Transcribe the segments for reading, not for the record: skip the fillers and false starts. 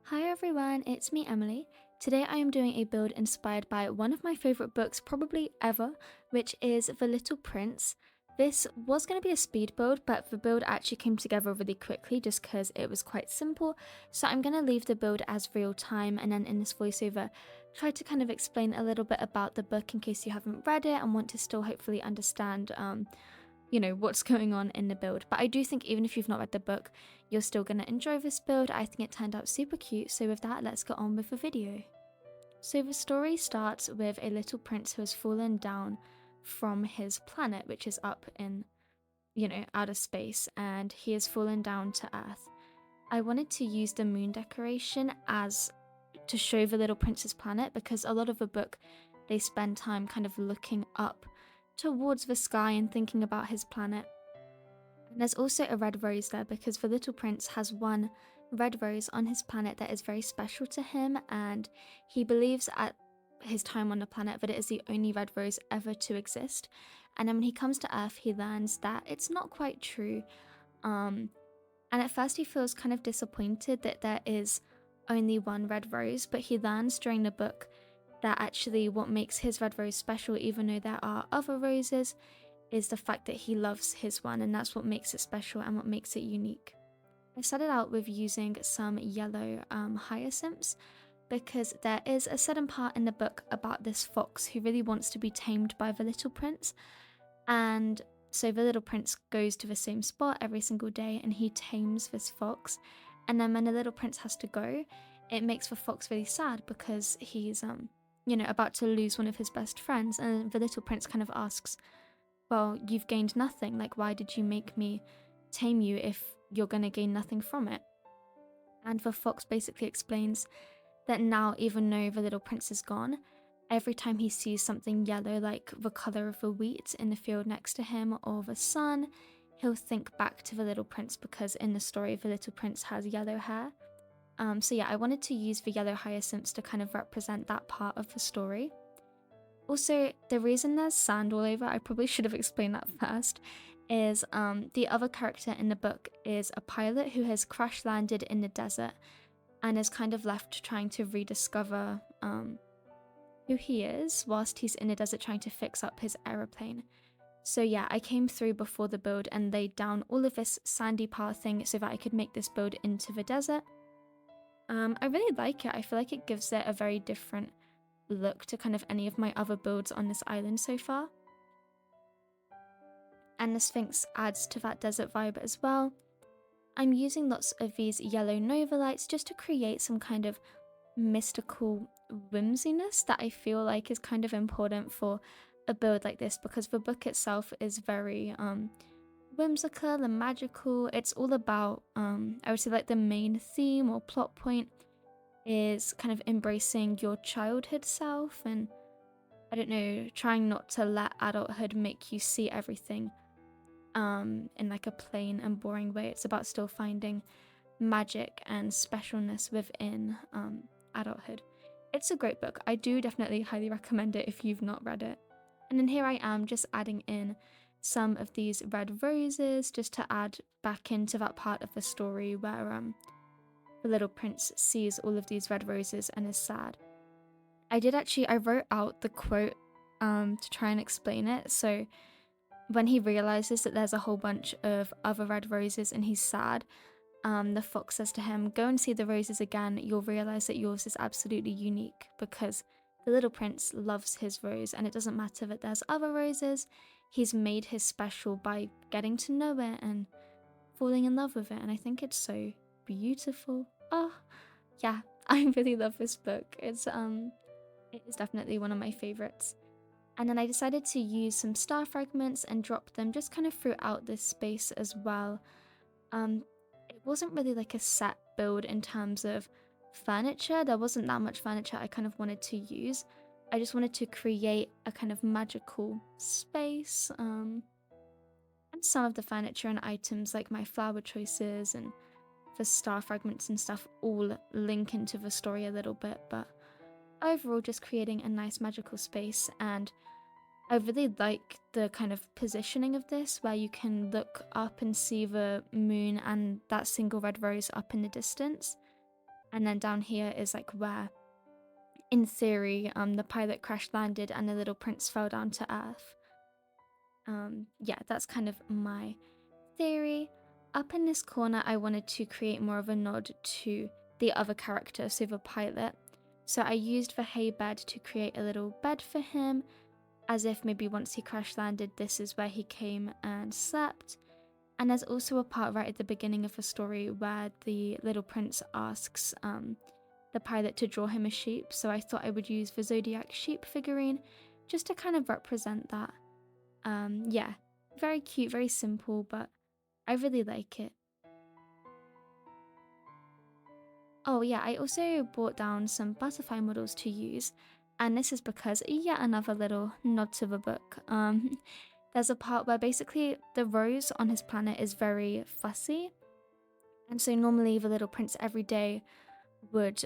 Hi everyone, it's me Emily. Today I am doing a build inspired by one of my favourite books probably ever, which is The Little Prince. This was going to be a speed build, but the build actually came together really quickly just because it was quite simple. So I'm going to leave the build as real time, and then in this voiceover try to kind of explain a little bit about the book in case you haven't read it and want to still hopefully understand what's going on in the build. But I do think even if you've not read the book, you're still going to enjoy this build. I think it turned out super cute. So with that, let's get on with the video. So the story starts with a little prince who has fallen down from his planet, which is up in, outer space, and he has fallen down to Earth. I wanted to use the moon decoration as to show the little prince's planet because a lot of the book they spend time kind of looking up towards the sky and thinking about his planet. And there's also a red rose there because the little prince has one red rose on his planet that is very special to him, and he believes at his time on the planet that it is the only red rose ever to exist. And then when he comes to Earth, he learns that it's not quite true. And at first he feels kind of disappointed that there is only one red rose, but he learns during the book that actually what makes his red rose special, even though there are other roses, is the fact that he loves his one, and that's what makes it special and what makes it unique. I started out with using some yellow hyacinths because there is a certain part in the book about this fox who really wants to be tamed by the little prince, and so the little prince goes to the same spot every single day and he tames this fox. And then when the little prince has to go, it makes the fox really sad because he's about to lose one of his best friends. And the little prince kind of asks, well, you've gained nothing. Like, why did you make me tame you if you're going to gain nothing from it? And the fox basically explains that now, even though the little prince is gone, every time he sees something yellow, like the colour of the wheat in the field next to him or the sun, he'll think back to the little prince because in the story, the little prince has yellow hair. So yeah, I wanted to use the yellow hyacinths to kind of represent that part of the story. Also, the reason there's sand all over, I probably should have explained that first, is the other character in the book is a pilot who has crash landed in the desert and is kind of left trying to rediscover who he is whilst he's in the desert trying to fix up his aeroplane. So yeah, I came through before the build and laid down all of this sandy pathing so that I could make this build into the desert. I really like it. I feel like it gives it a very different look to kind of any of my other builds on this island so far. And the Sphinx adds to that desert vibe as well. I'm using lots of these yellow nova lights just to create some kind of mystical whimsiness that I feel like is kind of important for a build like this because the book itself is very whimsical and magical. It's all about I would say like the main theme or plot point is kind of embracing your childhood self and I don't know, trying not to let adulthood make you see everything in like a plain and boring way. It's about still finding magic and specialness within adulthood. It's a great book. I do definitely highly recommend it if you've not read it. And then here I am just adding in some of these red roses just to add back into that part of the story where the little prince sees all of these red roses and is sad. I wrote out the quote to try and explain it. So when he realizes that there's a whole bunch of other red roses and he's sad, the fox says to him, go and see the roses again, you'll realize that yours is absolutely unique because the little prince loves his rose and it doesn't matter that there's other roses, he's made his special by getting to know it and falling in love with it, and I think it's so beautiful. Oh, yeah, I really love this book. It is definitely one of my favorites. And then I decided to use some star fragments and drop them just kind of throughout this space as well. It wasn't really like a set build in terms of furniture. There wasn't that much furniture I kind of wanted to use. I just wanted to create a kind of magical space. And some of the furniture and items like my flower choices and the star fragments and stuff all link into the story a little bit, but overall just creating a nice magical space. And I really like the kind of positioning of this where you can look up and see the moon and that single red rose up in the distance. And then down here is like where, in theory, the pilot crash landed and the little prince fell down to earth. Yeah, that's kind of my theory. Up in this corner, I wanted to create more of a nod to the other character, so the pilot. So I used the hay bed to create a little bed for him, as if maybe once he crash landed, this is where he came and slept. And there's also a part right at the beginning of the story where the little prince asks the pilot to draw him a sheep, so I thought I would use the Zodiac sheep figurine just to kind of represent that. Yeah, very cute, very simple, but I really like it. Oh yeah, I also brought down some butterfly models to use, and this is because yet another little nod to the book. There's a part where basically the rose on his planet is very fussy, and so normally the little prince every day would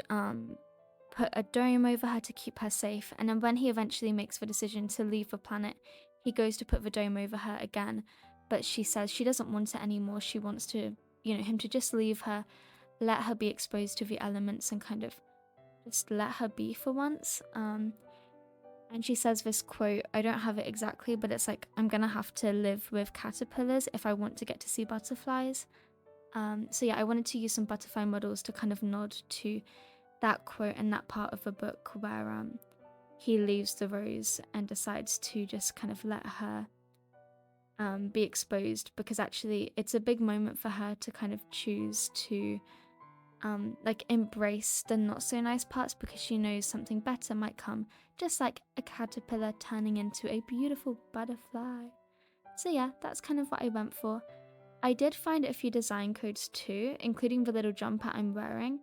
put a dome over her to keep her safe, and then when he eventually makes the decision to leave the planet, he goes to put the dome over her again, but she says she doesn't want it anymore. She wants to, him to just leave her, let her be exposed to the elements and kind of just let her be for once. And she says this quote, I don't have it exactly, but it's like, I'm gonna have to live with caterpillars if I want to get to see butterflies. So yeah, I wanted to use some butterfly models to kind of nod to that quote and that part of the book where he leaves the rose and decides to just kind of let her be exposed, because actually it's a big moment for her to kind of choose to like embrace the not so nice parts, because she knows something better might come, just like a caterpillar turning into a beautiful butterfly. So yeah, that's kind of what I went for. I did find a few design codes too, including the little jumper I'm wearing.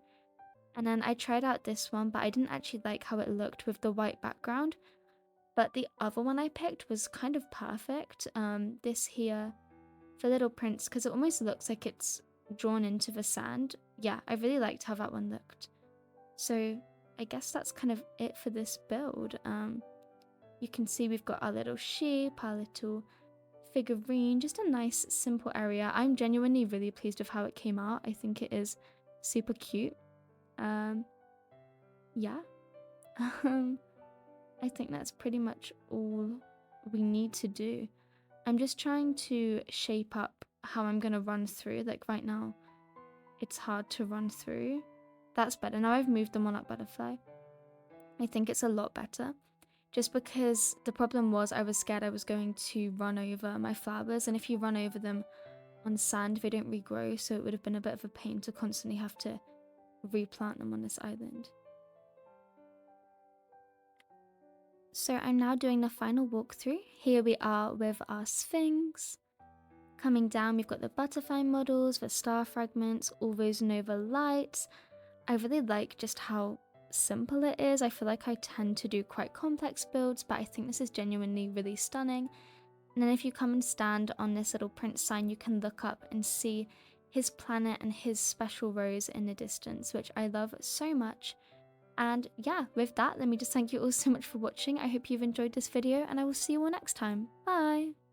And then I tried out this one, but I didn't actually like how it looked with the white background. But the other one I picked was kind of perfect. This here, the little prince, because it almost looks like it's drawn into the sand. Yeah, I really liked how that one looked. So I guess that's kind of it for this build. You can see we've got our little sheep, our little figurine, just a nice simple area. I'm genuinely really pleased with how it came out. I think it is super cute. Yeah. I think that's pretty much all we need to do. I'm just trying to shape up how I'm going to run through. Like right now, it's hard to run through. That's better. Now I've moved the monarch butterfly. I think it's a lot better. Just because the problem was I was scared I was going to run over my flowers. And if you run over them on sand, they don't regrow. So it would have been a bit of a pain to constantly have to replant them on this island. So I'm now doing the final walkthrough. Here we are with our Sphinx. Coming down, we've got the butterfly models, the star fragments, all those nova lights. I really like just how simple it is. I feel like I tend to do quite complex builds, but I think this is genuinely really stunning. And then if you come and stand on this little prince sign, you can look up and see his planet and his special rose in the distance, which I love so much. And yeah, with that, let me just thank you all so much for watching. I hope you've enjoyed this video, and I will see you all next time. Bye!